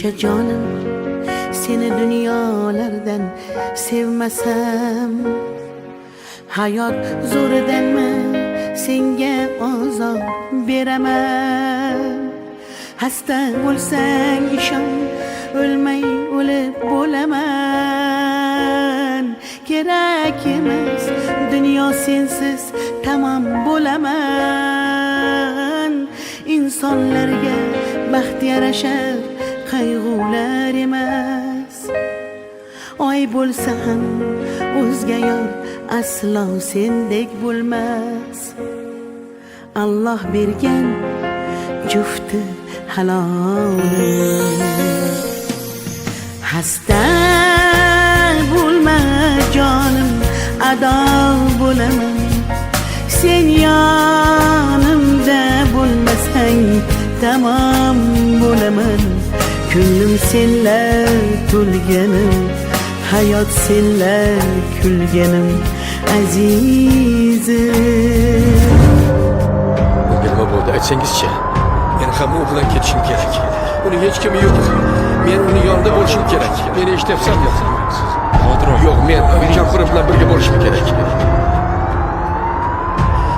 O'sha jonim seni dunyolardan sevmasam, hayot zo'ridanmi senga ozor beraman. Hasta bo'lsang ishon, o'lmay o'lib bo'laman. Kerak emas dunyo sensiz tamom bo'laman. İnsonlarga baxt yarashar qayg'ular emas. Oy bo'lsa ham o'zga yor aslo sendek bo'lmas. Alloh bergan jufti halol. Hasta bo'lma jonim, ado bo'laman. Sen yonimda bo'lmasang tamom bo'laman. Ko'nglim senlar to'lganim, hayot senlar kulganim azizim. Nima bo'ldi aytsangiz-chi? Men ham u bilan ketishim kerak. Uning hech kimi yo'q. Men uning yonida bo'lishim kerak. Meni eshityapsanmi? Yo'q, men kampirim bilan birga bo'lishim kerak.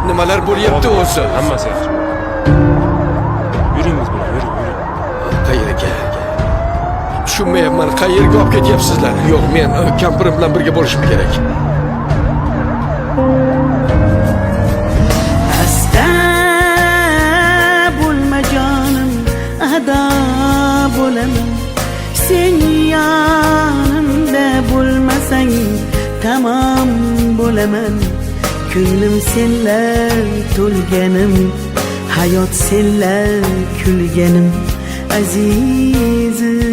Nimalar bo'lyapti o'zi? Hammasi yaxshi. Yuringiz bilan, yuring. Qayerga? Tushunmayapman, qayerga olib ketyapsizlar? Yo'q, men kampirim bilan birga bo'lishim kerak. Hasta bo'lma jonim, ado bo'laman. Sen yonimda bo'lmasang tamom bo'laman. Ko'nglim senlar to'lganim, hayot senlar kulganim azizim.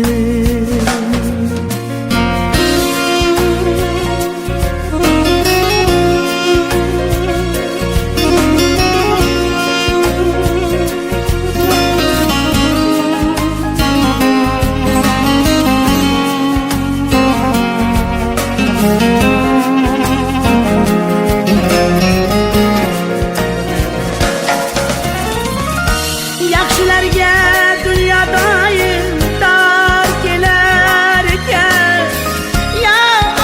Yaxshilarga dunyodoim dar kelar ekan. Ya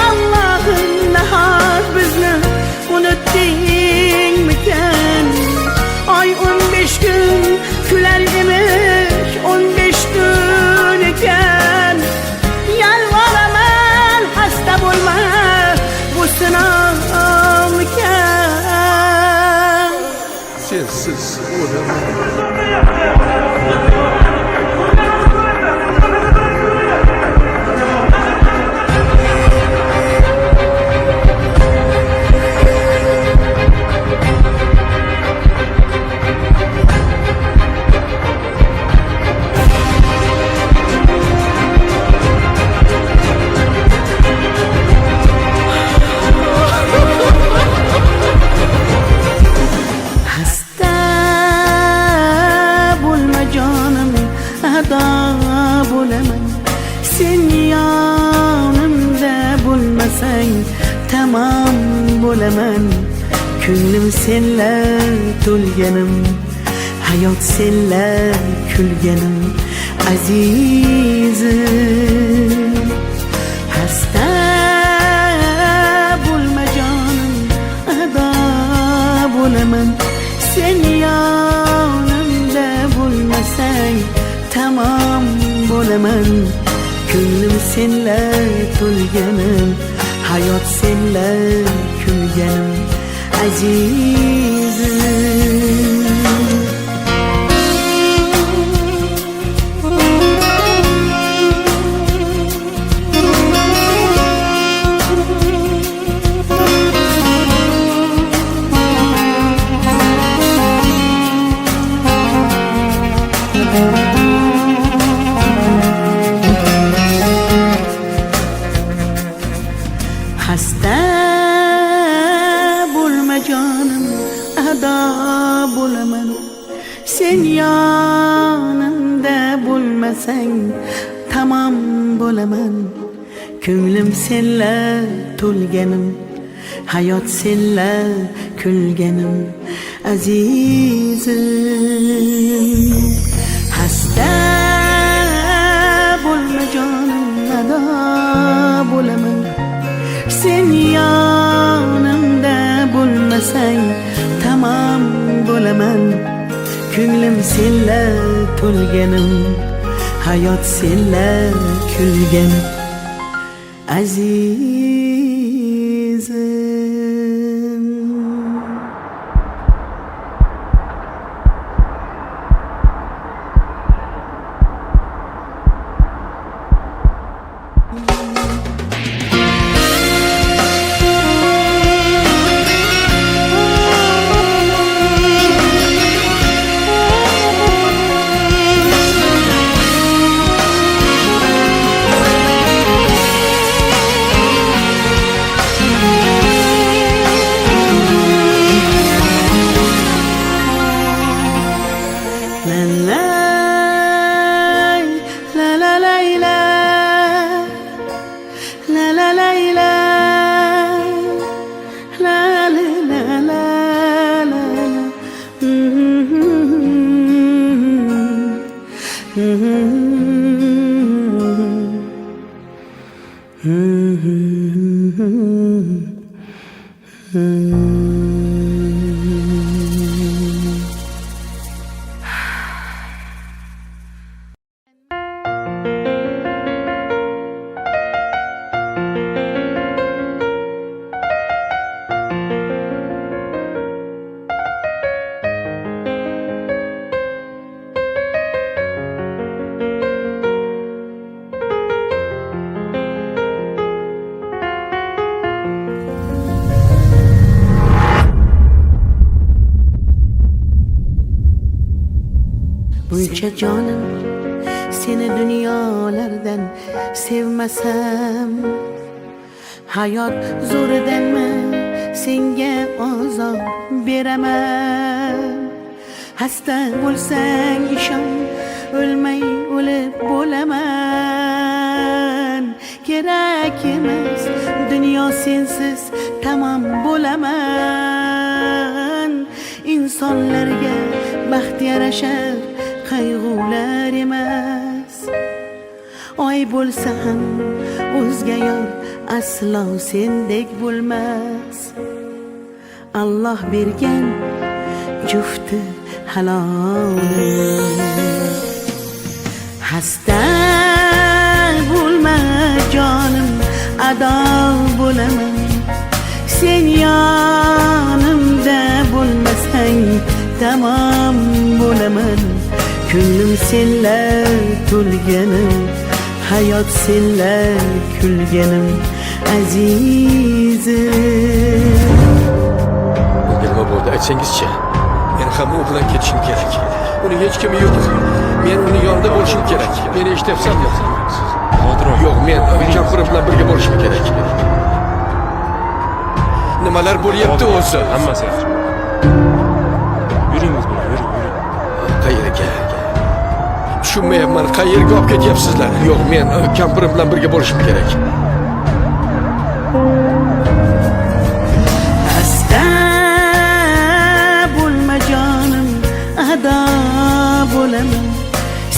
Allohim, nahot bizni unutdingmikan? Oy 15 kun kular emish, 15 kun ekan. Yalvoraman, hasta bo'lma, bu sinovmikan. Sensiz o'laman. Bo'laman. Sen yonimda bo'lmasang tamom bo'laman. Ko'nglim senlar to'lganim, hayot senlar kulganim azizim. Hasta bo'lma jonim, ado bo'laman. Sen yonimda bo'lmasang tamom bo'laman. Ko'nglim senlar to'lganim, hayot senlar kulganim azizim. Hasta bo'lma jonim, ado bo'laman. Sen yonimda bo'lmasang tamom bo'laman. Ko'nglim senlar to'lganim, hayot senlar kulganim azizim. Hasta bo'lma ado bo'laman. Sen yonimda bo'lmasang tamom bo'laman. Ko'nglim senla to'lganim, hayot senla kulganim azizim. Buncha canım seni dünyalardan sevmasam, hayot zo'ridanmi senga ozor beraman. Hasta bo'lsang ishon, o'lmay o'lib bo'laman. Kerak emas dunyo sensiz tamom bo'laman. İnsonlarga baxt yarashar qayg'ular emas. Oy bo'lsa ham o'zga yor aslo sendek bo'lmas. Alloh bergan jufti halol. Hasta bo'lma jonim, ado bo'laman. Sen yonimda bo'lmasang tamom bo'laman. Ko'nglim senla to'lganim, hayot senla kulganim azizim. Nima bo'ldi aytsangizchi? Men ham u bilan ketishim kerak. Uni hech kimi yo'q. Men uni yonida bo'lishim kerak. Meni eshityapsanmi? Yo'q, men kampirim bilan birga bo'lishim kerak. Nimalar bo'lyapti o'zi? Hammasi yaxshi. Yuringiz bilan, yuring. Qayerga? Tushunmayapman, qayerga olib ketyapsizlar? Yo'q, men kampirim bilan birga bo'lishim kerak. Hasta bo'lma jonim, ado bo'laman.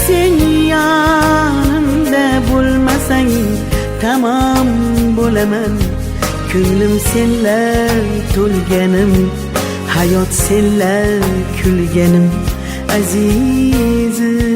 Sen yonimda bo'lmasang tamom bo'laman. Ko'nglim senla to'lganim, hayot senla kulganim azizim.